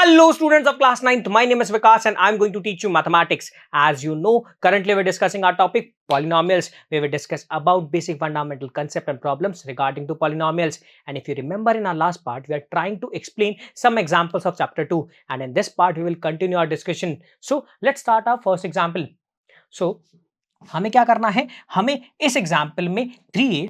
Hello students of class 9th, my name is Vikas and I'm going to teach you mathematics. As you know, currently we're discussing our topic polynomials, where we discuss about basic fundamental concept and problems regarding to polynomials. And if you remember in our last part, we are trying to explain some examples of chapter 2, and in this part we will continue our discussion. So let's start our first example. So हमें क्या करना है, हमें इस example में 3a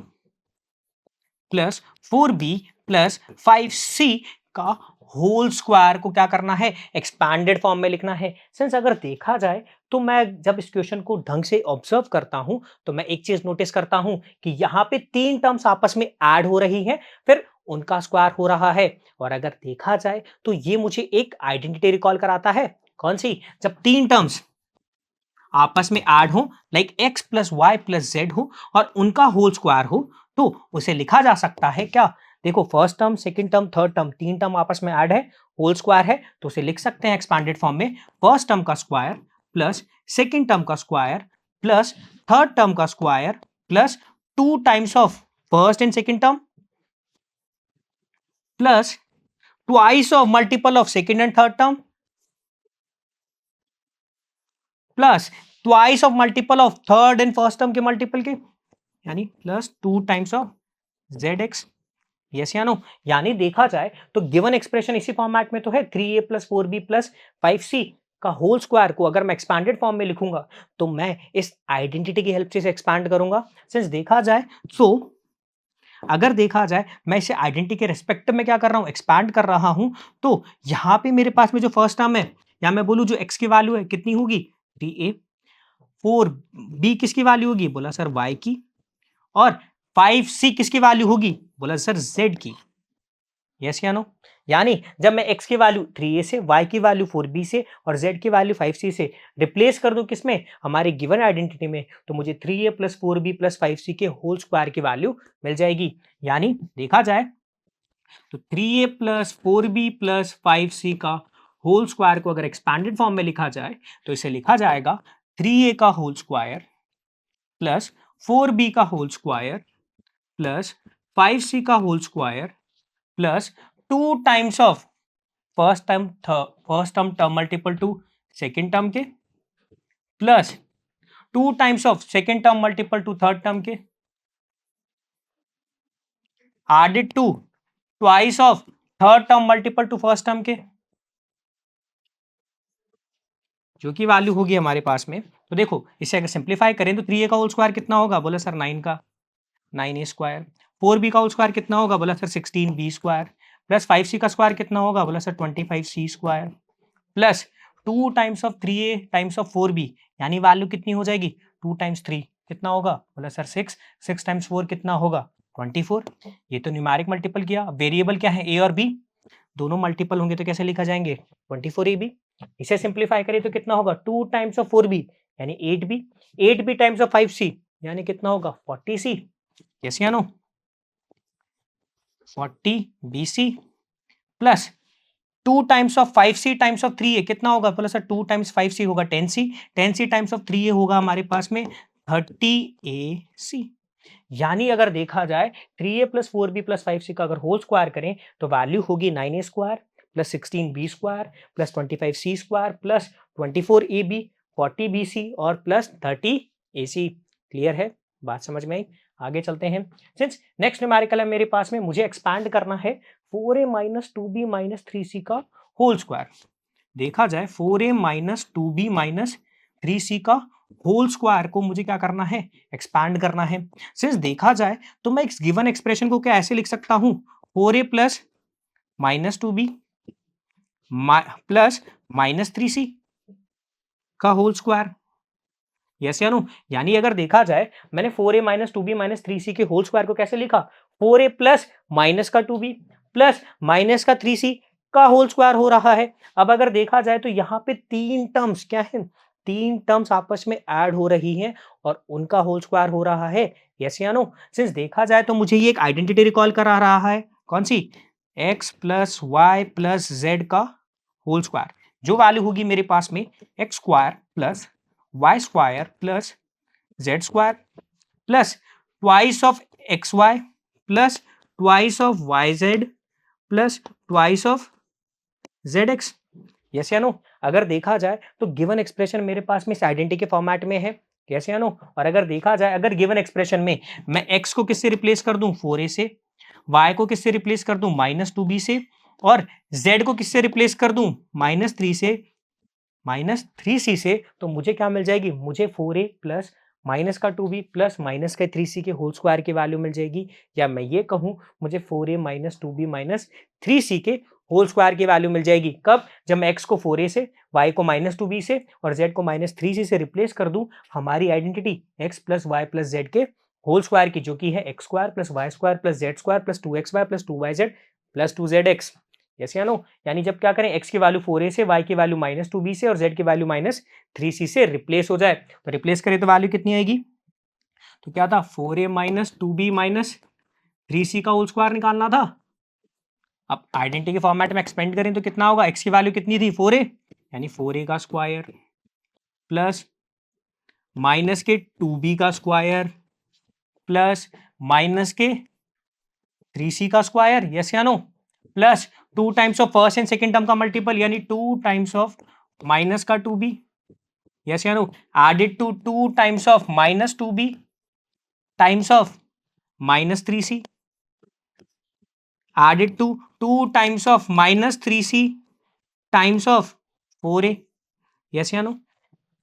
plus 4b plus 5c का whole square को क्या करना है, एक्सपैंडेड फॉर्म में लिखना है। सिंस अगर देखा जाए तो मैं जब इस क्वेश्चन को ढंग से ऑब्जर्व करता हूं तो मैं एक चीज नोटिस करता हूं कि यहाँ पे तीन टर्म्स आपस में ऐड हो रही हैं, फिर उनका स्क्वायर हो रहा है। और अगर देखा जाए तो ये मुझे एक आइडेंटिटी रिकॉल कराता है। कौन सी? जब तीन टर्म्स आपस में ऐड हो, like x plus Y plus Z हो और उनका होल स्क्वायर हो, तो उसे लिखा जा सकता है क्या? देखो, first term, second term, third term, तीन टर्म आपस में ऐड है, होल स्क्वायर है, तो उसे लिख सकते हैं एक्सपैंडेड फॉर्म में फर्स्ट टर्म का स्क्वायर प्लस सेकंड टर्म का स्क्वायर प्लस थर्ड टर्म का square plus 2 times of first and second term plus twice of multiple of second and third term plus twice of multiple of third and first term के multiple के, यानी plus 2 times of zx। Yes या no? यानी देखा जाए तो given expression इसी format में तो है, 3a plus 4b plus 5c का होल स्क्वायर को अगर मैं एक्सपैंडेड फॉर्म में लिखूंगा तो मैं इस आइडेंटिटी की हेल्प से एक्सपैंड करूंगा। सिंस देखा जाए तो अगर देखा जाए मैं इसे आइडेंटिटी के रेस्पेक्ट में क्या कर रहा हूं, एक्सपैंड कर रहा हूं, तो यहां पे मेरे पास में जो फर्स्ट टर्म है, या मैं बोलूं जो x की वैल्यू है कितनी होगी, 3a, 4b किसकी वैल्यू होगी, बोला सर y की, और 5c किसकी वैल्यू होगी, बोला सर z की। यस या नो? यानी जब मैं x की वैल्यू 3a से, y की वैल्यू 4b से और z की वैल्यू 5c से रिप्लेस कर दूं किसमें, हमारे गिवन आइडेंटिटी में, तो मुझे 3a plus 4b plus 5c के होल स्क्वायर की वैल्यू मिल जाएगी। यानी देखा जाए तो 3a plus 4b plus 5c का होल स्क्वायर को अगर एक्सपैंडेड फॉर्म में लिखा जाए तो इसे लिखा जाएगा 3a का होल स्क्वायर प्लस 4b का होल स्क्वायर प्लस 5c का whole square plus 2 times of first term term multiple to second term के plus 2 times of second term multiple to third term के added to twice of third term multiple to first term के, जो की value होगी हमारे पास में। तो देखो, इसे अगर सिंप्लीफाई करें तो 3a का होल स्क्वायर कितना होगा, बोला सर 9 का 9a स्क्वायर, 4b का होल स्क्वायर कितना होगा, बोला sir 16b square, plus 5c का स्क्वायर कितना होगा, बोला sir 25c square, plus 2 times of 3a times of 4b, यानी वैल्यू कितनी हो जाएगी, 2 टाइम्स 3 कितना होगा, बोला सर 6, 6 टाइम्स 4 कितना होगा, 24। ये तो न्यूमेरिक मल्टीपल किया, वेरिएबल क्या है, a और b, दोनों मल्टीपल होंगे तो कैसे लिखा जाएंगे, 24ab। इसे सिंप्लीफाई करें तो कितना होगा, 2 टाइम्स ऑफ 4b यानी 8b, 8b times of 5c यानी कितना होगा, 40c। यस या no? 40bc plus 2 times of 5c times of 3a कितना होगा, बोला सर 2 टाइम्स 5c होगा 10c, 10c times of 3a होगा हमारे पास में 30ac। यानी अगर देखा जाए 3a plus 4b plus 5c का अगर होल स्क्वायर करें तो वैल्यू होगी 9a square plus 16b square plus 25c square plus 24ab 40bc और प्लस 30ac। क्लियर है? बात समझ में आई? आगे चलते हैं। सिंस नेक्स्ट न्यूमेरिकल है मेरे पास में, मुझे एक्सपैंड करना है 4a minus 2b minus 3c का होल स्क्वायर। देखा जाए 4a minus 2b minus 3c का होल स्क्वायर को मुझे क्या करना है, एक्सपैंड करना है। सिंस देखा जाए तो मैं इस गिवन एक्सप्रेशन को क्या ऐसे लिख सकता हूं, 4a plus minus 2b plus minus 3c का होल स्क्वायर। यस या नो? यानी अगर देखा जाए मैंने 4a minus 2b minus 3c के होल स्क्वायर को कैसे लिखा, 4a प्लस माइनस का 2b प्लस माइनस का 3c का होल स्क्वायर हो रहा है। अब अगर देखा जाए तो यहाँ पे तीन टर्म्स क्या है, तीन टर्म्स आपस में ऐड हो रही हैं और उनका होल स्क्वायर हो रहा है। यस या नो? सिंस देखा जाए तो मुझे ये एक आइडेंटिटी रिकॉल करा रहा है, कौन सी, x plus Y plus Z का होल स्क्वायर, जो वैल्यू होगी मेरे पास में X square plus Y square plus Z square plus twice of X Y plus twice of Y Z plus twice of Z X. Yes या no? अगर देखा जाए तो गिवन एक्सप्रेशन मेरे पास में इस आइडेंटिटी के फॉर्मेट में है, यस या नो? और अगर देखा जाए, अगर गिवन एक्सप्रेशन में मैं x को किससे रिप्लेस कर दूं, 4a से, y को किससे रिप्लेस कर दूं, -2b से, और z को किससे रिप्लेस कर दूं, -3 से, -3c से, तो मुझे क्या मिल जाएगी, मुझे 4a प्लस माइनस का 2b प्लस माइनस का 3c के होल स्क्वायर की वैल्यू मिल जाएगी। या मैं ये कहूं, मुझे 4a minus 2b minus 3c के होल स्क्वायर की वैल्यू मिल जाएगी। कब? जब मैं x को 4a से, y को -2b से और z को -3c से रिप्लेस कर दूं हमारी identity x plus Y plus Z के होल स्क्वायर की, जो कि है X square plus Y square plus Z square plus 2xy plus 2yz plus 2zx। Yes या नो? यानी जब क्या करें, x की वैल्यू 4a से, y की वैल्यू -2b से और z की वैल्यू -3c से रिप्लेस हो जाए, तो रिप्लेस करें तो वैल्यू कितनी आएगी, तो क्या था, 4a minus 2b minus 3c का होल स्क्वायर निकालना था। अब आइडेंटिटी के फॉर्मेट में एक्सपेंड करें तो कितना होगा, x की वैल्यू कितनी थी, 4a, यानी 4a का स्क्वायर प्लस माइनस के 2b का स्क्वायर प्लस माइनस के 3c का स्क्वायर, यस या no, plus 2 times of first and second term का मल्टीपल, यानी 2 टाइम्स ऑफ माइनस का 2b, यस या no, added to 2 times of -2b times of -3c, added to 2 times of -3c times of 4a, yes या no.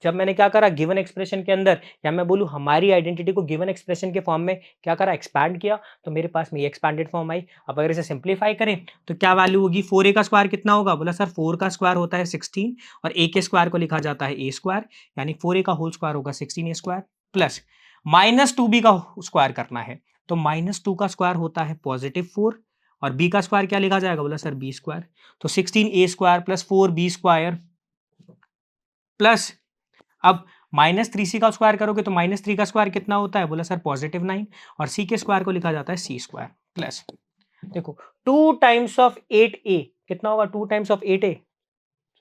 जब मैंने क्या करा, given expression के अंदर, या मैं बोलूं हमारी आइडेंटिटी को गिवन एक्सप्रेशन के फॉर्म में क्या करा, एक्सपैंड किया, तो मेरे पास में ये एक्सपैंडेड फॉर्म आई। अब अगर इसे सिंप्लीफाई करें तो क्या वैल्यू होगी, 4a का स्क्वायर कितना होगा, बोला सर 4 का स्क्वायर होता है 16 और a के स्क्वायर को लिखा जाता है a स्क्वायर, यानी 4a का होल स्क्वायर होगा 16a स्क्वायर प्लस -2b का स्क्वायर करना है, तो -2 का स्क्वायर होता है +4 और b का स्क्वायर क्या लिखा जाएगा, बोला सर b स्क्वायर, तो 16a square plus 4b square plus, अब -3c का स्क्वायर करोगे तो -3 का स्क्वायर कितना होता है, बोला सर +9 और c के स्क्वायर को लिखा जाता है c स्क्वायर प्लस, देखो 2 टाइम्स ऑफ 8a कितना होगा, 2 टाइम्स ऑफ 8a,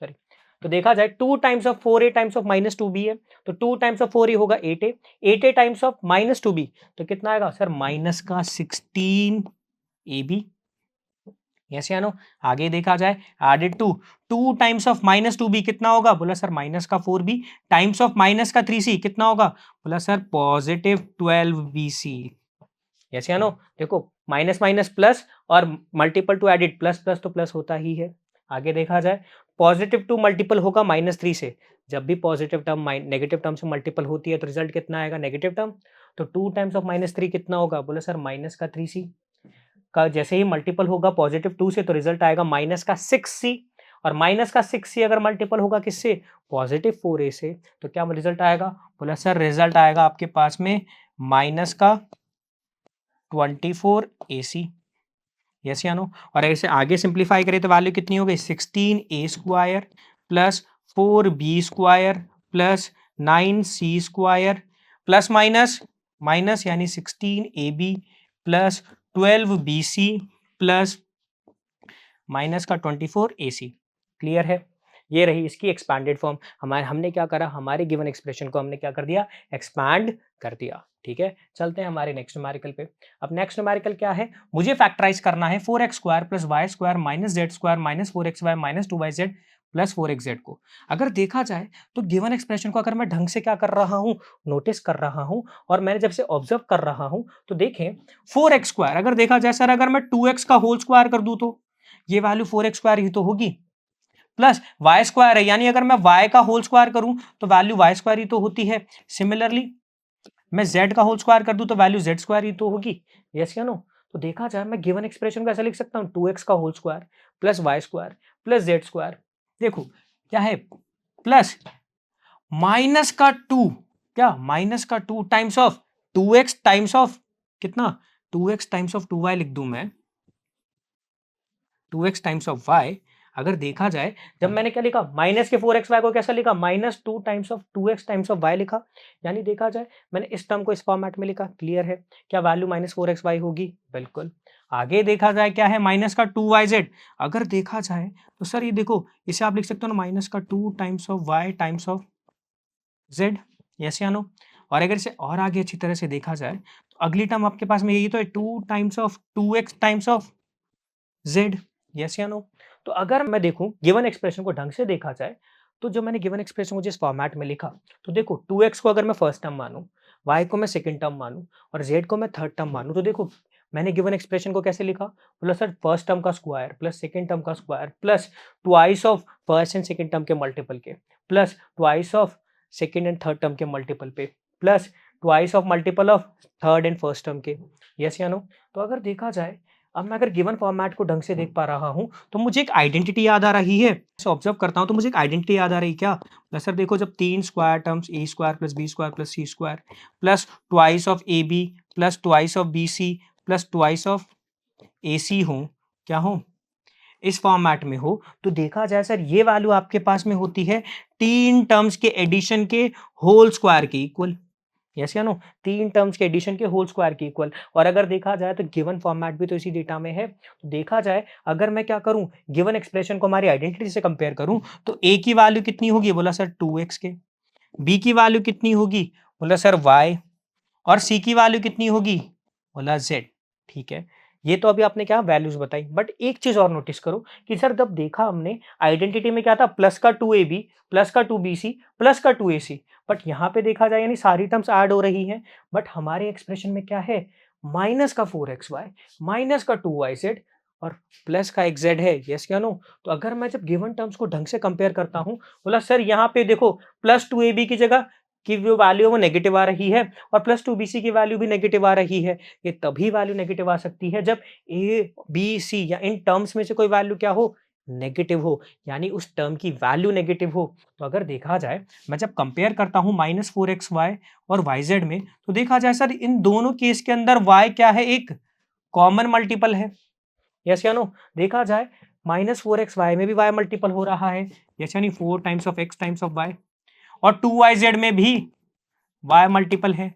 सॉरी, तो देखा जाए 2 times of 4a times of -2b है, तो 2 टाइम्स ऑफ 4a होगा 8a, 8a times of -2b, तो कितना आएगा सर, माइनस का 16ab, यस या नो। आगे देखा जाए, added to 2 times of -2b कितना होगा, बोला सर माइनस का 4b टाइम्स ऑफ माइनस का 3c कितना होगा, बोला सर +12bc, यस या नो। देखो माइनस माइनस प्लस और multiple to added, plus plus तो प्लस होता ही है। आगे देखा जाए, +2 मल्टीपल होगा -3 से, जब भी पॉजिटिव टर्म नेगेटिव टर्म से मल्टीपल होती है तो रिजल्ट कितना आएगा, नेगेटिव टर्म, तो 2 टाइम्स ऑफ -3 कितना होगा, बोला सर माइनस का 3c का जैसे ही मल्टीपल होगा +2 से तो रिजल्ट आएगा माइनस का 6c, और माइनस का 6c अगर मल्टीपल होगा किससे, +4a से, तो क्या रिजल्ट आएगा, बोला सर रिजल्ट आएगा आपके पास में माइनस का 24ac, यस या नो। और ऐसे आगे सिंप्लीफाई करें तो वैल्यू कितनी हो गई, 16a square plus 4b square plus 9c square plus minus minus, यानी 16ab plus 12bc plus minus का 24ac। क्लियर है? ये रही इसकी एक्सपैंडेड फॉर्म। हमने क्या करा, हमारे गिवन एक्सप्रेशन को हमने क्या कर दिया, एक्सपैंड कर दिया। ठीक है, चलते हैं हमारे नेक्स्ट न्यूमेरिकल पे। अब नेक्स्ट न्यूमेरिकल क्या है, मुझे फैक्टराइज करना है 4x square plus Y square minus Z square minus 4xy minus 2yz plus 4xz को। अगर देखा जाए तो गिवन एक्सप्रेशन को अगर मैं ढंग से क्या कर रहा हूं, नोटिस कर रहा हूं, और मैंने जब से ऑब्जर्व कर रहा हूं, तो देखें 4x स्क्वायर अगर देखा जाए, सर अगर मैं 2x का होल स्क्वायर कर दूं तो ये वैल्यू 4x स्क्वायर ही तो होगी, प्लस वाई स्क्वायर है, यानी अगर मैं y का होल स्क्वायर करूं तो वैल्यू y स्क्वायर ही तो होती है। सिमिलरली मैं z का होल स्क्वायर कर दूं तो वैल्यू z स्क्वायर ही तो होगी, यस या नो। तो देखा जाए मैं गिवन एक्सप्रेशन को ऐसा लिख सकता हूं, 2x का whole square plus Y square plus Z square, देखो क्या है, प्लस माइनस का 2, क्या माइनस का 2 times of 2x times of कितना, 2x टाइम्स ऑफ 2y लिख दूं मैं, 2x टाइम्स ऑफ y। अगर देखा जाए जब मैंने क्या लिखा, माइनस के 4xy को कैसा लिखा, -2 times of 2x times of y लिखा, यानी देखा जाए मैंने इस टर्म को इस फॉर्मेट में लिखा। क्लियर है? क्या वैल्यू -4xy होगी, बिल्कुल। आगे देखा जाए क्या है, माइनस का 2yz। अगर देखा जाए तो सर ये देखो, इसे आप लिख सकते हो ना, माइनस का 2 times of y times of z, yes या नो। और अगर इसे और आगे अच्छी तरह से देखा जाए तो अगली टर्म आपके पास में यही तो है, 2 times of 2x times of z, yes या नो। तो अगर मैं देखूं गिवन एक्सप्रेशन को ढंग से देखा जाए, तो जो मैंने गिवन एक्सप्रेशन को जिस फॉर्मेट में लिखा, तो देखो 2x को अगर मैं फर्स्ट टर्म मानूं, y को मैं सेकंड टर्म मानूं और z को मैं थर्ड टर्म मानूं, तो देखो मैंने गिवन एक्सप्रेशन को कैसे लिखा, बोला सर फर्स्ट टर्म का स्क्वायर प्लस सेकंड टर्म का square plus twice of first and second term के मल्टीपल के plus twice of second and third term के मल्टीपल पे plus twice of multiple of third and first term के। Yes या no? तो अगर देखा जाए, अब मैं अगर गिवन फॉर्मेट को ढंग से देख पा रहा हूं, तो मुझे एक आइडेंटिटी याद आ रही है। ऑब्जर्व करता हूं तो मुझे एक आइडेंटिटी याद आ रही है क्या? सर देखो, जब तीन square terms A square plus B square plus C square plus twice of A B plus twice of B C plus twice of A C हो, क्या हो, इस फॉर्मेट में हो, तो देखा जाए सर ये वैल्यू आपके पास में होती है तीन टर्म्स के एडिशन के होल स्क्वायर के इक्वल। यस या नो? तीन टर्म्स के एडिशन के होल स्क्वायर के इक्वल। और अगर देखा जाए तो गिवन फॉर्मेट भी तो इसी डेटा में है। तो देखा जाए, अगर मैं क्या करूं, गिवन एक्सप्रेशन को हमारी आइडेंटिटी से कंपेयर करूं, तो ए की वैल्यू कितनी होगी, बोला सर 2x के। बी की वैल्यू कितनी होगी, बोला सर y। और सी की वैल्यू कितनी होगी, बोला z। ठीक है, ये तो अभी आपने क्या वैल्यूज बताई, बट एक चीज और नोटिस करो कि सर जब देखा हमने आइडेंटिटी में क्या था, प्लस का 2ab प्लस का 2bc प्लस का 2ac, बट यहाँ पे देखा जाए यानी सारी टर्म्स ऐड हो रही हैं, बट हमारे एक्सप्रेशन में क्या है, माइनस का 4xy माइनस का 2yz और प्लस का xz है। यस क्या नो? तो अगर मैं जब गिवन टर्म्स को ढंग से कंपेयर करता हूँ, बोला सर यहाँ पे देखो प्लस 2ab की जगह की जो वैल्यू है वो नेगेटिव आ रही है और प्लस 2bc की वैल्यू भी नेगेटिव आ रही है। ये तभी वैल्यू नेगेटिव आ सकती है जब ए बी सी या इन टर्म्स में से कोई वैल्यू क्या हो, नेगेटिव हो, यानी उस टर्म की वैल्यू नेगेटिव हो। तो अगर देखा जाए, मैं जब कंपेयर करता हूं -4xy और yz में, तो देखा जाए सर इन दोनों केस के अंदर y क्या है, एक कॉमन मल्टीपल है। यस या नो? देखा जाए -4xy में भी y मल्टीपल हो रहा है, यस यानी 4 times of x times of y, और 2yz में भी y मल्टीपल है।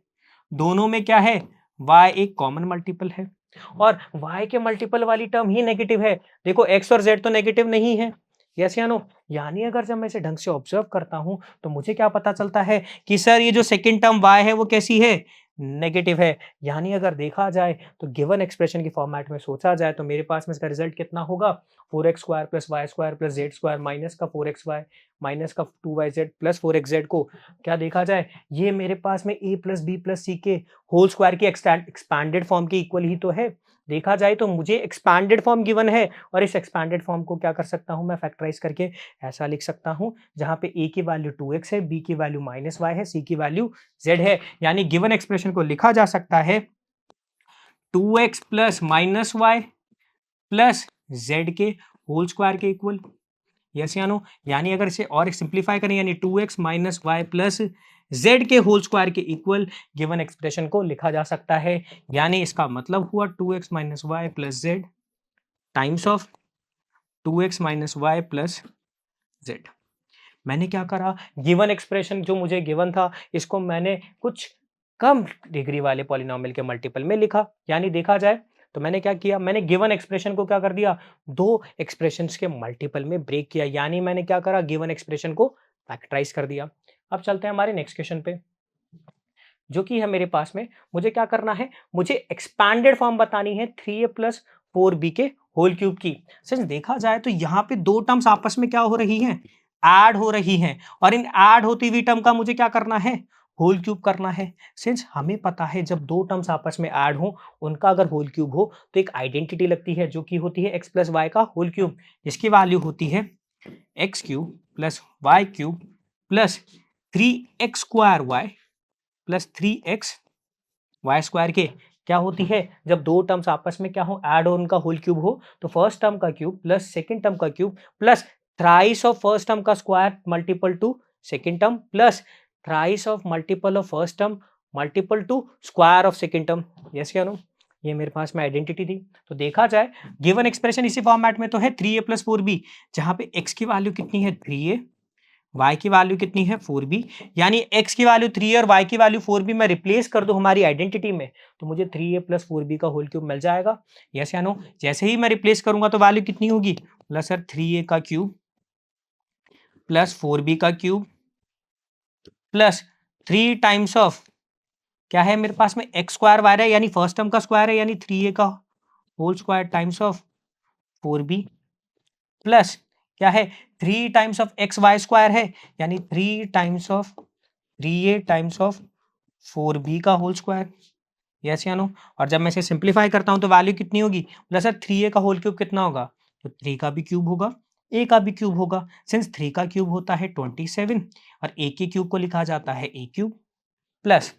दोनों में क्या है, y एक कॉमन मल्टीपल है और y के मल्टीपल वाली टर्म ही नेगेटिव है। देखो x और z तो नेगेटिव नहीं है। यस या नो? यानी अगर जब मैं इसे ढंग से ऑब्जर्व करता हूं, तो मुझे क्या पता चलता है कि सर ये जो सेकंड टर्म y है वो कैसी है, नेगेटिव है। यानी अगर देखा जाए तो गिवन एक्सप्रेशन की फॉर्मेट में सोचा जाए, तो मेरे पास में इसका रिजल्ट कितना होगा, 4x square plus Y square plus Z square minus का 4xy माइनस का 2yz प्लस 4xz को क्या देखा जाए, ये मेरे पास में a प्लस बी प्लस सी के होल स्क्वायर की एक्सपैंडेड फॉर्म के इक्वल ही तो है। देखा जाए तो मुझे एक्सपैंडेड फॉर्म गिवन है और इस एक्सपैंडेड फॉर्म को क्या कर सकता हूं, मैं फैक्टराइज करके ऐसा लिख सकता हूं, जहां पे a की वैल्यू 2x है, b की वैल्यू -y है, c की वैल्यू z है। यानी गिवन एक्सप्रेशन को लिखा जा सकता है 2x plus -y plus z के होल स्क्वायर के इक्वल। यस या नो? यानी अगर इसे और सिंप्लीफाई करें, यानी 2x minus Y plus z के होल स्क्वायर के इक्वल गिवन एक्सप्रेशन को लिखा जा सकता है। यानी इसका मतलब हुआ 2x minus Y plus z times of 2x minus Y plus z। मैंने क्या करा, गिवन एक्सप्रेशन जो मुझे गिवन था, इसको मैंने कुछ कम डिग्री वाले पॉलिनोमियल के मल्टीपल में लिखा। यानी देखा जाए तो मैंने क्या किया, मैंने गिवन एक्सप्रेशन को क्या कर दिया, दो एक्सप्रेशंस के मल्टीपल में ब्रेक किया। यानी मैंने क्या करा, गिवन एक्सप्रेशन को फैक्टराइज कर दिया। अब चलते हैं हमारे नेक्स्ट क्वेश्चन पे, जो कि है मेरे पास में। मुझे क्या करना है, मुझे एक्सपैंडेड फॉर्म बतानी है 3a प्लस 4b के होल क्यूब की। सिंस देखा जाए तो यहाँ पे दो टर्म्स आपस में क्या हो रही हैं, ऐड हो रही हैं, और इन ऐड होती हुई टर्म का मुझे क्या करना है, होल क्यूब करना है। सिंस हमें पता है जब दो टर्म्स आपस में ऐड हो, उनका अगर होल क्यूब हो तो एक आइडेंटिटी लगती है, जो कि होती है x प्लस वाई का होल क्यूब, जिसकी वैल्यू होती है X cube plus Y cube plus 3x square Y plus 3x Y square के क्या होती है, जब दो टर्म्स आपस में क्या हो, ऐड हो, उनका होल क्यूब हो, तो फर्स्ट टर्म का क्यूब प्लस सेकंड टर्म का cube plus thrice of first term का square multiple to second term plus thrice of multiple of first term multiple to square of second term. Yes क्या no? ये मेरे पास में identity थी। तो देखा जाए गिवन एक्सप्रेशन इसी फॉर्मेट में तो है 3a प्लस 4b, जहां पे x की वैल्यू कितनी है 3a, y की वैल्यू कितनी है 4b, यानी x की वैल्यू 3 और y की वैल्यू 4b मैं रिप्लेस कर दूं हमारी आइडेंटिटी में, तो मुझे 3a प्लस 4b का होल क्यूब मिल जाएगा। यस या नो? जैसे ही मैं रिप्लेस करूंगा तो वैल्यू कितनी होगी, प्लस सर 3a का क्यूब प्लस 4b का क्यूब प्लस 3 टाइम्स ऑफ क्या है मेरे पास में एक्स स्क्वायर वायर है, यानी फर्स्ट टर्म का स्क्वायर है, यानी 3a का whole square times of 4b plus क्या है 3 times of X Y square है, यानी 3 times of 3a times of 4b का होल स्क्वायर, यस या नो। और जब मैं इसे सिंप्लीफाई करता हूं तो वैल्यू कितनी होगी, बोला सर 3a का होल क्यूब कितना होगा, तो 3 का भी क्यूब होगा, a का भी क्यूब होगा। सिंस 3 का क्यूब होता है 27 और a के क्यूब को लिखा जाता है a क्यूब, प्लस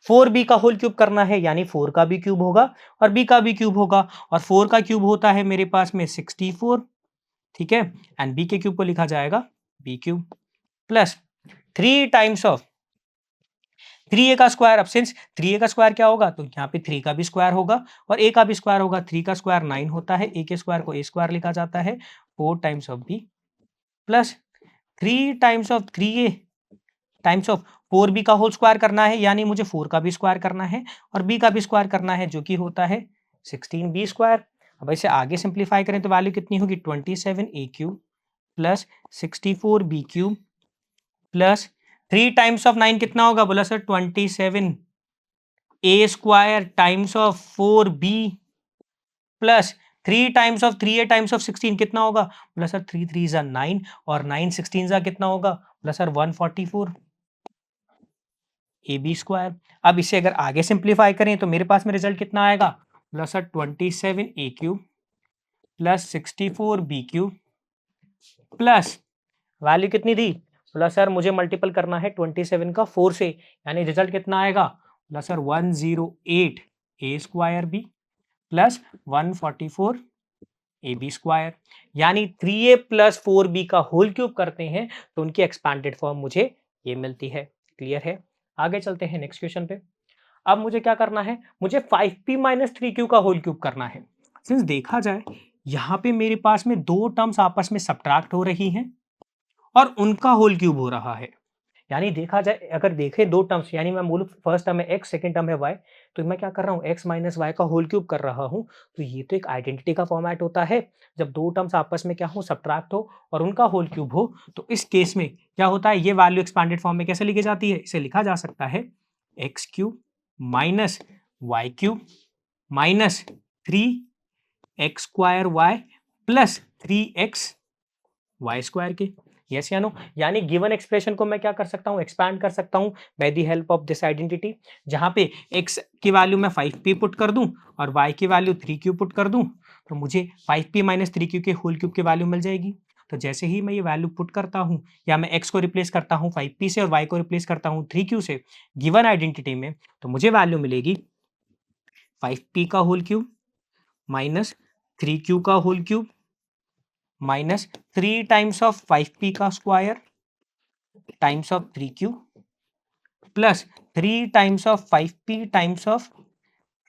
4b का होल क्यूब करना है, यानी 4 का भी क्यूब होगा और b का भी क्यूब होगा, और 4 का क्यूब होता है मेरे पास में 64, ठीक है, एंड b के क्यूब को लिखा जाएगा b cube, plus 3 times of 3a का स्क्वायर। अब सिंस 3a का स्क्वायर क्या होगा, तो यहाँ पे 3 का भी स्क्वायर होगा और a का भी स्क्वायर होगा। 3 का स्क्वायर 9 होता है, a के स्क्वायर को a स्क्वायर लिखा जाता है, 4 times of b, plus 3 times of 3a times of 4b का होल स्क्वायर करना है, यानी मुझे 4 का भी स्क्वायर करना है और b का भी स्क्वायर करना है, जो कि होता है 16b स्क्वायर। अब इसे आगे सिंप्लीफाई करें तो वैल्यू कितनी होगी, 27a cube plus 64b cube plus 3 times of 9 कितना होगा, बोला sir 27 A square times of 4b plus 3 times of 3a times of 16 कितना होगा, बोला सर 3 3 जा 9 और 9 16 जा कितना होगा, बोला सर 144 ए बी स्क्वायर। अब इसे अगर आगे सिंप्लीफाई करें तो मेरे पास में रिजल्ट कितना आएगा, बोला sir 27 A cube plus 64 B cube plus value कितनी दी, बोला सर मुझे मल्टीपल करना है 27 का 4 से, यानी रिजल्ट कितना आएगा, बोला sir 108 A square B plus 144 A B square, यानी 3a प्लस 4b का होल क्यूब करते हैं तो उनकी एक्सपैंडेड फॉर्म मुझे ये मिलती है। क्लियर है, आगे चलते हैं नेक्स्ट क्वेश्चन पे। अब मुझे क्या करना है, मुझे 5p माइनस 3q का होल क्यूब करना है। सिंस देखा जाए यहाँ पे मेरे पास में दो टर्म्स आपस में सब्ट्रैक्ट हो रही हैं और उनका होल क्यूब हो रहा है, यानी देखा जाए अगर देखें दो टर्म्स, यानी मैं बोलूँ फर्स्ट टर्म है एक्स, सेकंड टर्म है वाई, तो मैं क्या कर रहा हूँ एक्स माइनस वाई का होल क्यूब कर रहा हूँ। तो ये तो एक आइडेंटिटी का फॉर्मेट होता है, जब दो टर्म्स आपस में क्या हो, सब्ट्रैक्ट हो और उनका होल क्यूब हो, तो इस केस में क्या होता है, ये वैल्यू एक्सपैंडेड फॉर्म में कैसे लिखी जाती है, इसे लिखा जा सकता है X cube minus Y cube minus 3x square Y plus 3x Y square के, यस या नो। यानी गिवन एक्सप्रेशन को मैं क्या कर सकता हूं, एक्सपैंड कर सकता हूं by the help of this identity, जहां पे x की वैल्यू मैं 5p पुट कर दूं और y की वैल्यू 3q पुट कर दूं, तो मुझे 5p माइनस 3q के होल क्यूब की वैल्यू मिल जाएगी। तो जैसे ही मैं ये वैल्यू पुट करता हूं, या मैं x को रिप्लेस करता हूं 5p से और y को रिप्लेस करता हूं 3q से गिवन आइडेंटिटी में, तो मुझे वैल्यू मिलेगी 5p का होल क्यूब माइनस 3q का whole cube minus 3 times of 5p का square times of 3q plus 3 times of 5p times of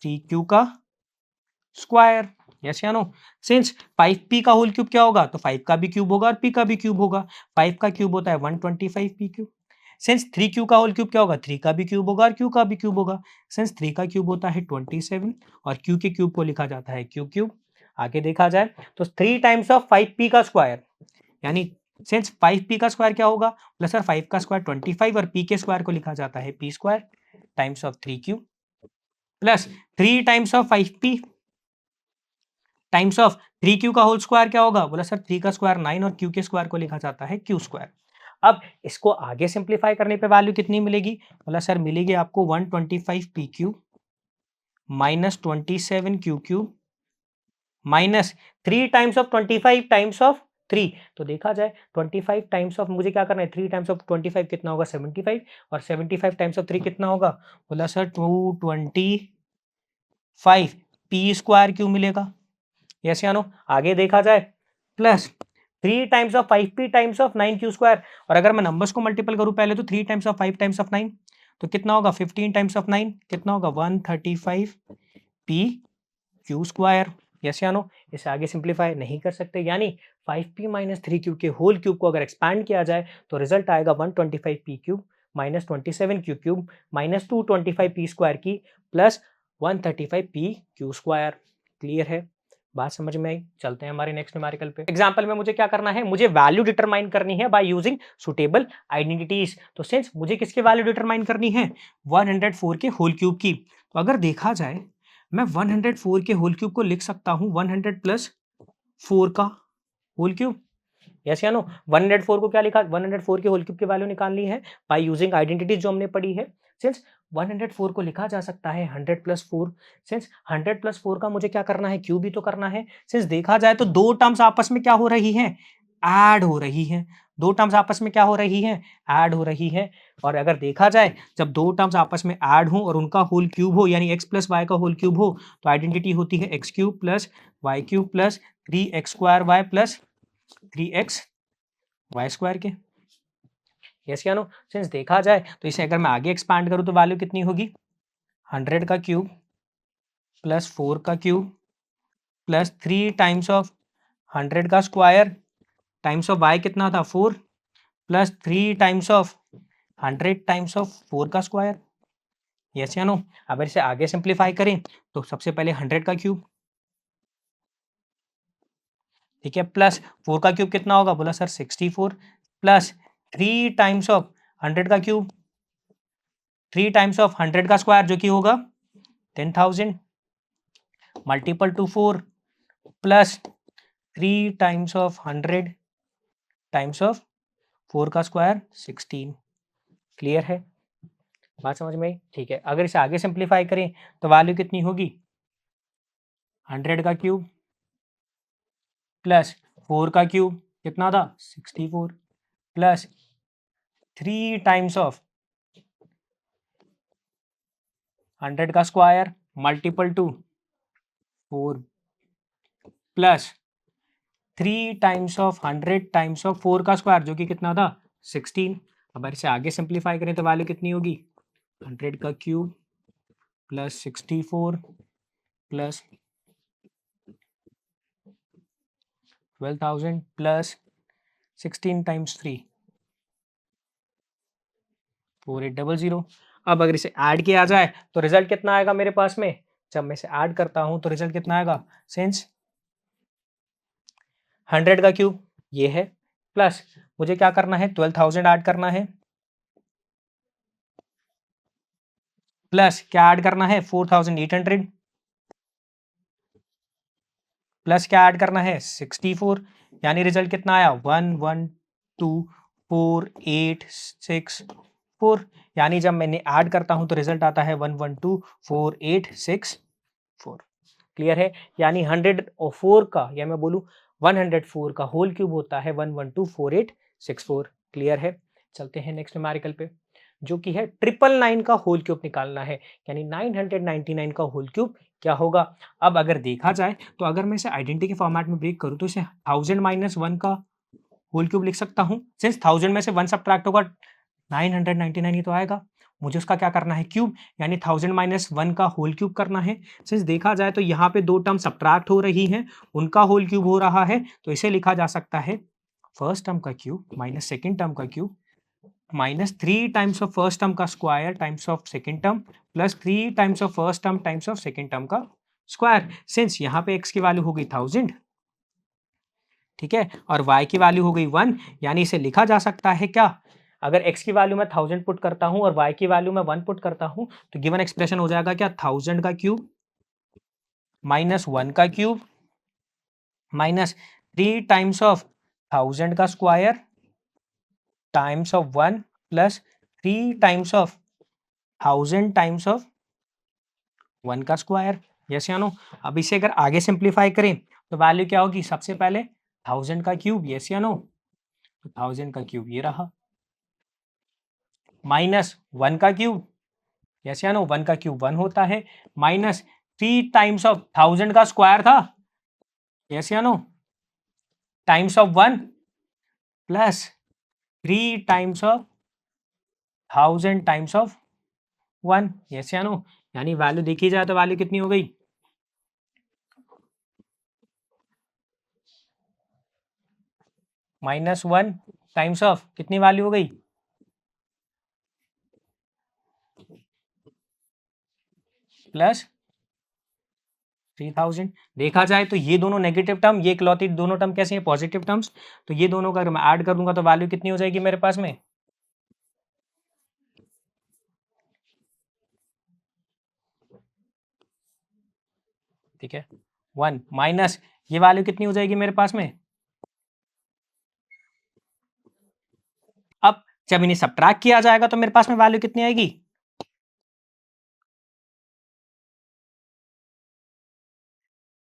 3q का स्क्वायर, यस या नो। सिंस 5p का होल क्यूब क्या होगा, तो 5 का भी क्यूब होगा और p का भी क्यूब होगा। 5 का क्यूब होता है 125 p क्यूब। सिंस 3q का होल क्यूब क्या होगा, 3 का भी क्यूब होगा और q का भी क्यूब होगा। सिंस 3 का क्यूब होता है 27 और q के क्यूब को लिखा जाता है q क्यूब। आगे देखा जाए तो 3 टाइम्स ऑफ 5p का स्क्वायर, यानी सिंस 5p का स्क्वायर क्या होगा, प्लस सर 5 का स्क्वायर 25 और p के स्क्वायर को लिखा जाता है p square times of 3q plus 3 times of 5p times of 3q का होल स्क्वायर क्या होगा, बोला सर 3 का स्क्वायर 9 और q के स्क्वायर को लिखा जाता है q स्क्वायर। अब इसको आगे सिंप्लीफाई करने पे वैल्यू कितनी मिलेगी, बोला सर मिलेगी आपको 125 p cube minus 27 q cube minus 3 times of 25 times of 3। तो देखा जाए 25 टाइम्स ऑफ मुझे क्या करना है, 3 टाइम्स ऑफ 25 कितना होगा 75 और 75 टाइम्स ऑफ 3 कितना होगा, बोला सर 225 पी स्क्वायर क्यों मिलेगा, यस या नो। आगे देखा जाए plus 3 times of 5p times of 9q square, और अगर मैं नंबर्स को मल्टीपल करूं पहले तो 3 टाइम्स ऑफ 5 टाइम्स ऑफ 9 तो कितना होगा, 15 टाइम्स ऑफ 9 कितना होगा 135 p क्यू स्क्वायर, यस या नो। इसे आगे सिंप्लीफाई नहीं कर सकते, यानी 5p माइनस 3q के होल क्यूब को अगर एक्सपैंड किया जाए तो रिजल्ट आएगा 125 p cube minus 27 q cube minus 225 p square की plus 135 p Q square. Clear है, बात समझ में आई। चलते हैं हमारे नेक्स्ट न्यूमेरिकल पे। एग्जांपल में मुझे क्या करना है, मुझे वैल्यू डिटरमाइन करनी है बाय यूजिंग सुटेबल आइडेंटिटीज। तो सिंस मुझे किसके वैल्यू डिटरमाइन करनी है, 104 के होल क्यूब की। तो अगर देखा जाए मैं 104 के होल क्यूब को लिख सकता हूं 100 प्लस 4 का होल क्यूब, यस या नो? 104 को क्या लिखा, 104 के होल क्यूब की वैल्यू निकालनी है बाय यूजिंग आइडेंटिटीज जो हमने पढ़ी है। सिंस 104 को लिखा जा सकता है 100 प्लस 4, सिंस 100 प्लस 4 का मुझे क्या करना है, क्यूब ही तो करना है। सिंस देखा जाए तो दो टर्म्स आपस में क्या हो रही हैं, ऐड हो रही हैं। दो टर्म्स आपस में क्या हो रही हैं, ऐड हो रही हैं। और अगर देखा जाए जब दो टर्म्स आपस में ऐड हो और उनका होल क्यूब हो, यानी x प्लस वाई का होल क्यूब हो, तो आइडेंटिटी होती है X cube plus Y cube plus 3x square Y plus 3x Y square के। यस या नो? सिंस देखा जाए तो इसे अगर मैं आगे एक्सपांड करूं तो वैल्यू कितनी होगी, 100 का क्यूब प्लस 4 का क्यूब प्लस 3 टाइम्स ऑफ 100 का स्क्वायर टाइम्स ऑफ वाई कितना था 4 plus 3 times of 100 times of 4 का स्क्वायर। यस या नो? अब इसे आगे सिंप्लीफाई करें तो सबसे पहले 100 का क्यूब, ठीक है, प्लस 4 का क्यूब कितना होगा, बोला सर 64 प्लस 3 टाइम्स ऑफ 100 का क्यूब, 3 टाइम्स ऑफ 100 का स्क्वायर जो कि होगा 10,000 multiple to 4 plus 3 times of 100 times of 4 का स्क्वायर 16। क्लियर है, बात समझ में आई? ठीक है, अगर इसे आगे सिंप्लीफाई करें तो वैल्यू कितनी होगी, 100 का क्यूब प्लस 4 का क्यूब कितना था 64 प्लस 3 टाइम्स ऑफ 100 का square multiple to 4 plus 3 times of 100 times of 4 का स्क्वायर जो कि कितना था 16। अब इसे आगे सिंप्लीफाई करें तो वैल्यू कितनी होगी, 100 का cube plus 64 plus 12,000 plus 16 times 3 4800। अब अगर इसे ऐड किया जाए तो रिजल्ट कितना आएगा मेरे पास में, जब मैं इसे ऐड करता हूं तो रिजल्ट कितना आएगा, सिंस 100 का क्यूब ये है प्लस मुझे क्या करना है 12,000 ऐड करना है प्लस क्या ऐड करना है 4,800 प्लस क्या ऐड करना है 64, यानी रिजल्ट कितना आया 1124864, यानी जब मैंने ऐड करता हूं तो रिजल्ट आता है 1124864। क्लियर है, यानी 104 का या मैं बोलूं 104 का होल क्यूब होता है 1124864। क्लियर है, चलते हैं नेक्स्ट न्यूमेरिकल पे जो कि है 999 का होल क्यूब निकालना है, यानी 999 का होल क्यूब क्या होगा। अब अगर देखा जाए तो अगर मैं इसे आइडेंटिटी के फॉर्मेट में ब्रेक करूं तो इसे 1000 माइनस 1 का होल क्यूब लिख सकता हूं। सिंस 1000 में से 1 सब्ट्रैक्ट होगा 999 ही तो आएगा, मुझे उसका क्या करना है क्यूब, यानी 1000 माइनस 1 का होल क्यूब करना है। सिंस देखा जाए तो यहाँ पे दो टर्म सब्ट्रैक्ट हो रही हैं, उनका होल क्यूब हो रहा है, तो इसे लिखा जा सकता है फर्स्ट टर्म का क्यूब माइनस सेकेंड टर्म का cube minus 3 times of first term का square times of second term plus 3 times of first term times of second term का स्क्वायर। सिंस यहाँ पे x की वैल्यू हो गई 1000, ठीक है, और y की वैल्यू हो गई 1, यानी इसे लिखा जा सकता है क्या, अगर x की वैल्यू मैं 1000 पुट करता हूं और y की वैल्यू मैं 1 पुट करता हूं तो गिवन एक्सप्रेशन हो जाएगा क्या 1000 का क्यूब माइनस 1 का क्यूब माइनस 3 टाइम्स ऑफ 1000 का square times of 1 plus 3 times of 1000 times of 1 का स्क्वायर। यस या नो? अब इसे अगर आगे सिंप्लीफाई करें तो वैल्यू क्या होगी, सबसे पहले 1000 का क्यूब, यस या नो, तो 1000 का क्यूब ये रहा माइनस 1 का क्यूब, यस या नो, 1 का क्यूब 1 होता है माइनस 3 टाइम्स ऑफ 1000 का स्क्वायर था, यस या no, times of 1 plus 3 times of 1000 times of 1, yes या नो, यानी वैल्यू देखी जाए तो वैल्यू कितनी हो गई, माइनस 1 टाइम्स ऑफ कितनी वैल्यू हो गई, प्लस 3000। देखा जाए तो ये दोनों नेगेटिव टर्म, ये इकलौती दोनों टर्म कैसे हैं, पॉजिटिव टर्म्स, तो ये दोनों का अगर मैं ऐड कर दूंगा तो वैल्यू कितनी हो जाएगी मेरे पास में, ठीक है, 1 माइनस ये वैल्यू कितनी हो जाएगी मेरे पास में जब इन्हें सब्ट्रैक्ट किया जाएगा तो मेरे पास में वैल्यू कितनी आएगी?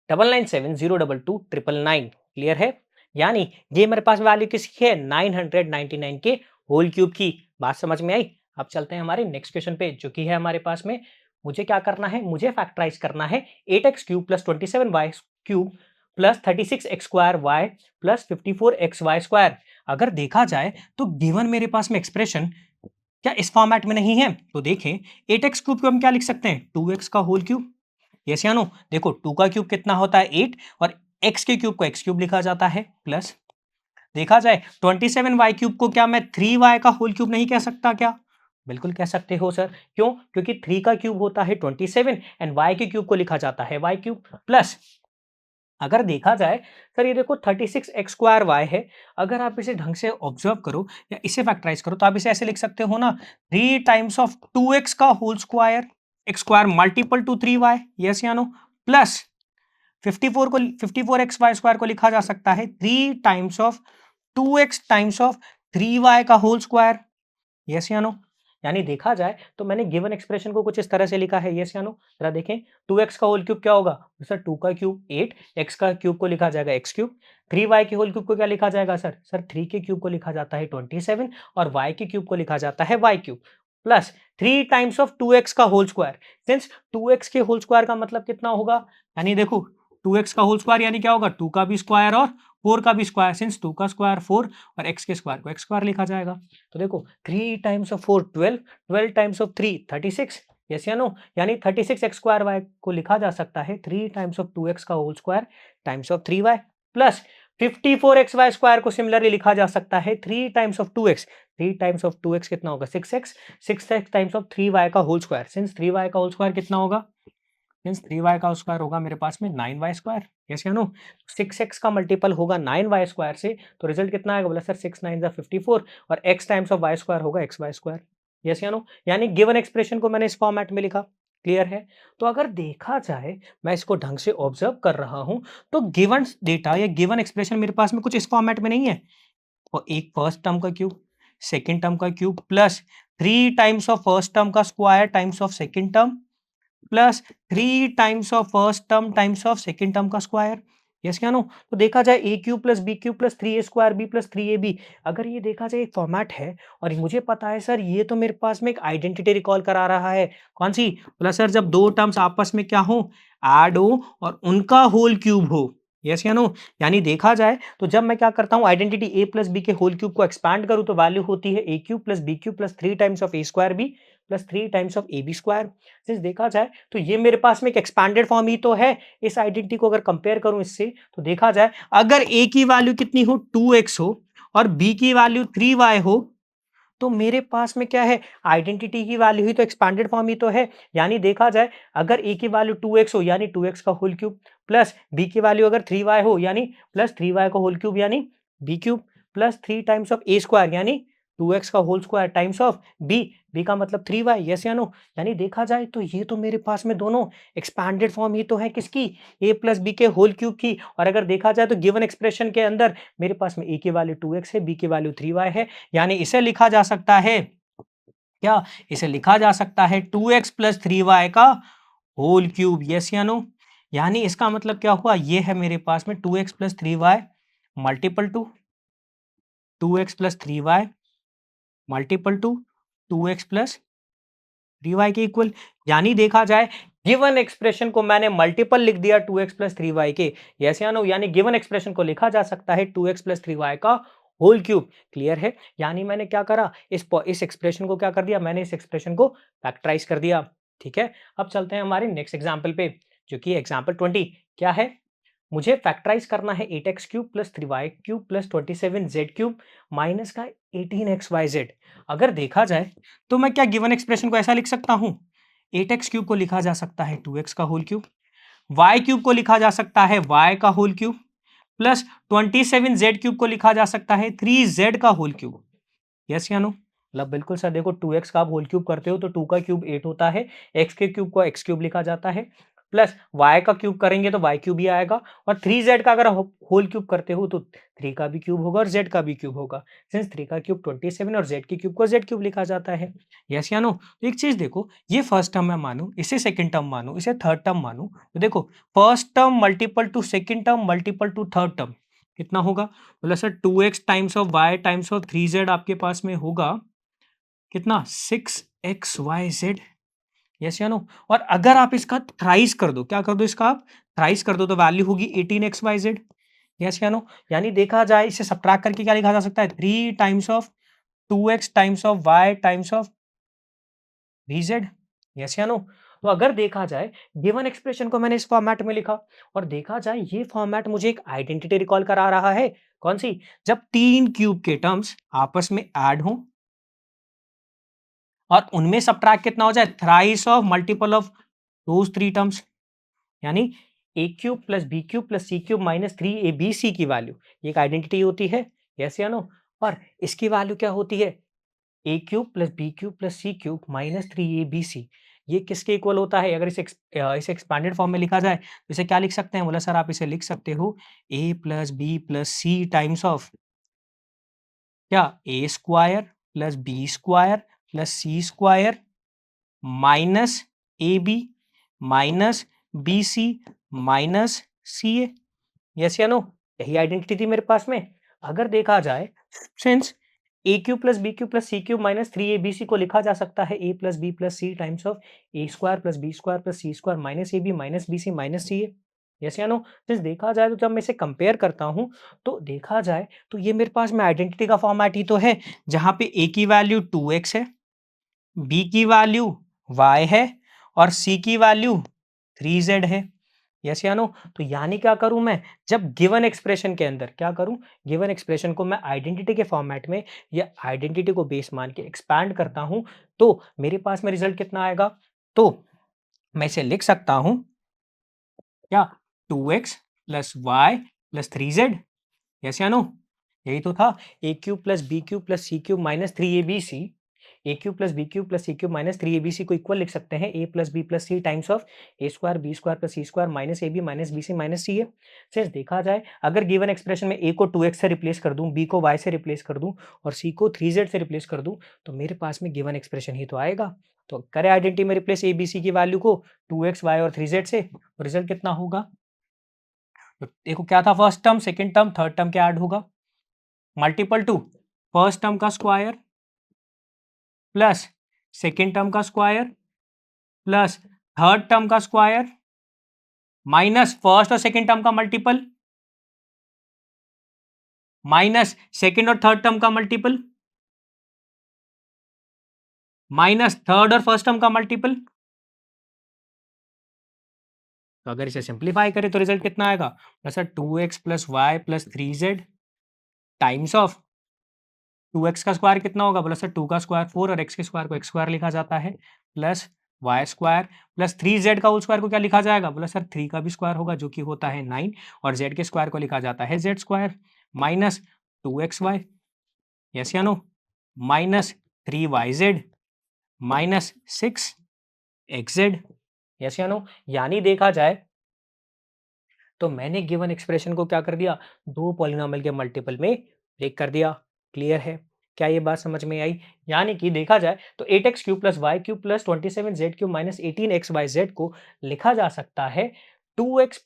997022 क्लियर है? यानी ये मेरे पास वैल्यू किसकी है? 999 के होल क्यूब की। बात समझ में आई? अब चलते हैं हमारे नेक्स्ट क्वेश्चन पे, जो कि है हमारे पास में, मुझे क्या करना है? मुझे फैक्टराइज करना है 8x cube plus 27y cube plus 36x square y plus 54xy square. अगर देखा जाए तो गिवन मेरे पास में एक्सप्रेशन क्या इस फॉर्मेट में नहीं है? तो देखें, 8x क्यूब को हम क्या लिख सकते हैं? 2x का होल क्यूब। यस या नो? देखो 2 का क्यूब कितना होता है? 8, और x के क्यूब को x क्यूब लिखा जाता है, प्लस देखा जाए 27y क्यूब को क्या मैं 3y का होल क्यूब नहीं कह सकता क्या? बिल्कुल कह सकते हो सर। क्यों? क्योंकि 3 का क्यूब होता है 27 एंड y के क्यूब को लिखा जाता है y क्यूब, प्लस अगर देखा जाए सर, ये देखो 36 एक्स स्क्वायर वाई है। अगर आप इसे ढंग से ऑब्जर्व करो या इसे फैक्टराइज करो तो आप इसे ऐसे लिख सकते हो ना, 3 टाइम्स ऑफ 2x का whole square, X square multiple to 3y। Yes या no? Plus 54 X Y square को लिखा जा सकता है 3 times of 2x times of 3y का होल स्क्वायर। यस या नो? यानी देखा जाए तो मैंने गिवन एक्सप्रेशन को कुछ इस तरह से लिखा है। यस या नो? जरा देखें, 2x का होल क्यूब क्या होगा सर? 2 का क्यूब 8, x का क्यूब को लिखा जाएगा x क्यूब, 3y के होल क्यूब को क्या लिखा जाएगा सर? सर 3 के क्यूब को लिखा जाता है 27 और y के क्यूब को लिखा जाता है y cube, plus 3 times of 2x का होल स्क्वायर। सिंस 2x के होल स्क्वायर का मतलब कितना होगा? यानी देखो 2x का होल स्क्वायर यानी क्या होगा? 2 का भी स्क्वायर और 4 का भी स्क्वायर। सिंस 2 का स्क्वायर 4 और x के स्क्वायर को x स्क्वायर लिखा जाएगा। तो देखो 3 times of 4 12, 12 times of 3 36। Yes या नो? यानी 36 एक्स स्क्वायर वाई को लिखा जा सकता है 3 टाइम्स ऑफ 2x का whole square times of 3y, plus 54 X Y square को सिमिलरली लिखा जा सकता है 3 times of 2x। 3 times of 2x कितना होगा? 6x, 6x times of 3y का होल स्क्वायर। सिंस 3y का होल स्क्वायर कितना होगा? मीन्स 3y का स्क्वायर होगा मेरे पास में 9y स्क्वायर। यस या नो? 6x का मल्टीपल होगा 9y स्क्वायर से, तो रिजल्ट कितना आएगा? बोला सर 6 9 54 और x times of y square होगा xy स्क्वायर। यस या नो? यानी गिवन एक्सप्रेशन को मैंने इस फॉर्मेट में लिखा। क्लियर है? तो अगर देखा जाए, मैं इसको ढंग से ऑब्जर्व कर रहा हूं, तो गिवन डेटा या गिवन एक्सप्रेशन मेरे पास में कुछ इस फॉर्मेट में नहीं है। और एक फर्स्ट टर्म का क्यूब, सेकेंड टर्म का cube, plus 3 times of first term का square times of second term, plus 3 times of first term times of second term का स्क्वायर। यस क्या नो? तो देखा जाए A cube plus B cube plus 3a square B plus 3ab, अगर ये देखा जाए एक फॉर्मेट है और मुझे पता है सर ये तो मेरे पास में एक आइडेंटिटी रिकॉल करा रहा है। कौन सी? बोला सर जब दो टर्म्स आपस में क्या हो? ऐड हो और उनका होल क्यूब हो। यस या नो? यानी देखा जाए तो जब मैं क्या करता हूं, आइडेंटिटी ए प्लस बी के होल क्यूब को एक्सपैंड करूं तो वैल्यू होती है A cube plus B cube plus 3 times of A square B plus 3 times of A B square. Since देखा जाए तो ये मेरे पास में एक एक्सपैंडेड फॉर्म ही तो है। इस आइडेंटिटी को अगर कंपेयर करूं इससे, तो देखा जाए अगर a की वैल्यू कितनी हो? 2x हो और b की वैल्यू 3y हो, तो मेरे पास में क्या है? आइडेंटिटी की वैल्यू ही तो एक्सपैंडेड फॉर्म ही तो है। यानी देखा जाए अगर a की वैल्यू 2x हो यानी 2x का होल क्यूब, प्लस b की वैल्यू अगर 3y हो यानी प्लस 3y का होल क्यूब यानी b cube, plus 3 times of a square यानी 2x का whole square times of b का मतलब 3y। यस या नो? यानी देखा जाए तो ये तो मेरे पास में दोनों एक्सपैंडेड फॉर्म ही तो है किसकी? a प्लस बी के होल क्यूब की। और अगर देखा जाए तो गिवन एक्सप्रेशन के अंदर मेरे पास में a की वैल्यू 2x है, b की वैल्यू 3y है, यानी इसे लिखा जा सकता है क्या? इसे लिखा जा सकता है 2x प्लस 3y का होल क्यूब। यस या नो? यानी इसका मतलब क्या हुआ? ये है मेरे पास में 2x plus 3y multiple to 2x plus 3y multiple to 2x plus 3y के इक्वल। यानी देखा जाए गिवन एक्सप्रेशन को मैंने मल्टीपल लिख दिया 2x प्लस 3y के। यस या नो? यानी गिवन एक्सप्रेशन को लिखा जा सकता है 2x प्लस 3y का होल क्यूब। क्लियर है? यानी मैंने क्या करा? इस एक्सप्रेशन को क्या कर दिया? मैंने इस एक्सप्रेशन को फैक्टराइज कर दिया। ठीक है? अब चलते हैं हमारे नेक्स्ट एग्जाम्पल पे, जो कि एग्जाम्पल 20 क्या है? मुझे फैक्टराइज करना है 8x cube plus 3y cube plus 27z cube minus का 18xyz। अगर देखा जाए तो मैं क्या गिवन एक्सप्रेशन को ऐसा लिख सकता हूं? 8x क्यूब को लिखा जा सकता है 2x का होल क्यूब, y क्यूब को लिखा जा सकता है y का whole cube, plus 27z cube को लिखा जा सकता है 3z का होल क्यूब। यस या नो? मतलब बिल्कुल सर। देखो 2x का आप होल क्यूब करते हो तो 2 का क्यूब 8 होता है, x के क्यूब को x क्यूब लिखा जाता है, प्लस y का क्यूब करेंगे तो y क्यूब ही आएगा, और 3z का अगर होल क्यूब करते हो तो 3 का भी क्यूब होगा और z का भी क्यूब होगा। सिंस 3 का क्यूब 27 और z के क्यूब को z क्यूब लिखा जाता है। यस या नो? एक चीज देखो, ये फर्स्ट टर्म मैं मानूं, इसे सेकंड टर्म मानूं, इसे थर्ड टर्म मानूं, तो देखो first term multiple to second term multiple to third term कितना होगा? बोला sir 2x times of y times of 3z आपके पास में होगा कितना? 6xyz। यस या नो? और अगर आप इसका थ्राइस कर दो, क्या कर दो इसका आप? थ्राइस कर दो तो वैल्यू होगी 18xyz। यस या नो? यानी देखा जाए इसे सब्ट्रैक्ट करके क्या लिखा जा सकता है? 3 times of 2x times of y times of 3z। Yes या नो? तो अगर देखा जाए गिवन एक्सप्रेशन को मैंने इस फॉर्मेट में लिखा, और देखा जाए ये फॉर्मेट मुझे एक आइडेंटिटी रिकॉल करा रहा है। कौन सी? जब 3 क्यूब के टर्म्स आपस में ऐड हों और उनमें सब्ट्रैक्ट कितना हो जाए? Thrice of multiple of those 3 terms, यानी A cube plus B cube plus C cube minus 3abc की वैल्यू, ये एक आइडेंटिटी होती है। यस या नो? और इसकी वैल्यू क्या होती है? A cube plus B cube plus C cube minus 3abc। ये किसके इक्वल होता है? अगर इसे एक्सपैंडेड फॉर्म में लिखा जाए तो इसे क्या लिख सकते हैं? बोला सर आप इसे लिख सकते हो A plus B plus C times of क्या? A square plus B square plus C square minus A B minus B C minus C A. Yes या नो? यही आइडेंटिटी थी मेरे पास में। अगर देखा जाए since A cube plus B cube plus C cube minus 3abc को लिखा जा सकता है A plus B plus C times of A square plus B square plus C square minus A B minus B C minus C A. Yes या no? Since देखा जाए तो जब मैं इसे कंपेयर करता हूं तो देखा जाए तो ये मेरे पास में आइडेंटिटी का फॉर्मेट ही तो है, जहां पे ए की वैल्यू 2x है, बी की वैल्यू y है और सी की वैल्यू 3z है। यस या नो? तो यानी क्या करूं मैं? जब गिवन एक्सप्रेशन के अंदर क्या करूं? गिवन एक्सप्रेशन को मैं आइडेंटिटी के फॉर्मेट में या आइडेंटिटी को बेस मान के एक्सपैंड करता हूं तो मेरे पास में रिजल्ट कितना आएगा? तो मैं इसे लिख सकता हूं क्या? 2x plus Y plus 3z। Yes या नो? यही तो था। A cube plus B cube plus C cube minus 3abc, A cube plus B cube plus C cube minus 3abc को इक्वल लिख सकते हैं A plus B plus C times of A square B square plus C square minus A B minus B C minus C A. Since देखा जाए अगर given expression में ए को 2x से रिप्लेस कर दूं, बी को y से रिप्लेस कर दूं और सी को 3z से रिप्लेस कर दूं तो मेरे पास में गिवन एक्सप्रेशन ही तो आएगा। तो करें आइडेंटिटी में रिप्लेस ए बी सी की वैल्यू को 2x y और 3z से, तो रिजल्ट कितना होगा? तो देखो क्या था? First term second term third term क्या ऐड होगा? मल्टीपल टू फर्स्ट टर्म का स्क्वायर प्लस सेकेंड टर्म का स्क्वायर प्लस थर्ड टर्म का स्क्वायर माइनस फर्स्ट और सेकेंड टर्म का मल्टीपल माइनस सेकेंड और थर्ड टर्म का मल्टीपल माइनस थर्ड और फर्स्ट टर्म का मल्टीपल। तो अगर इसे सिंप्लीफाई करें तो रिजल्ट कितना आएगा? Plus 2x plus Y plus 3z times of 2x का स्क्वायर कितना होगा? बोला सर 2 का स्क्वायर 4 और x के स्क्वायर को x स्क्वायर लिखा जाता है plus Y square plus 3z का होल स्क्वायर को क्या लिखा जाएगा? बोला सर 3 का भी स्क्वायर होगा जो कि होता है 9 और z के स्क्वायर को लिखा जाता है z square minus 2xy। Yes या no? Minus 3yz minus 6xz। Yes या नो? यानी देखा जाए तो मैंने गिवन एक्सप्रेशन को क्या कर दिया? दो पॉलिनोमियल के मल्टीपल में ब्रेक कर दिया। क्लियर है? क्या ये बात समझ में आई? यानी कि देखा जाए तो 8x cube plus Y cube plus 27z cube minus 18xyz को लिखा जा सकता है 2x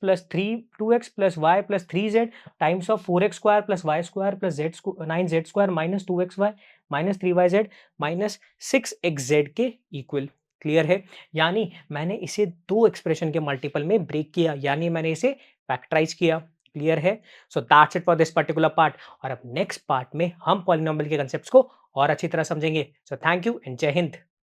plus Y plus 3z times of 4x square plus Y square plus z 9z square minus 2xy minus 3yz minus 6xz के equal. Clear है? यानी मैंने इसे दो एक्सप्रेशन के मल्टीपल में ब्रेक किया, यानी मैंने इसे फैक्टराइज किया। क्लियर है? So that's it for this particular part. और अब नेक्स्ट पार्ट में हम पॉलिनोमियल के कंसेप्ट्स को और अच्छी तरह समझेंगे। सो थैंक यू एंड जय हिंद।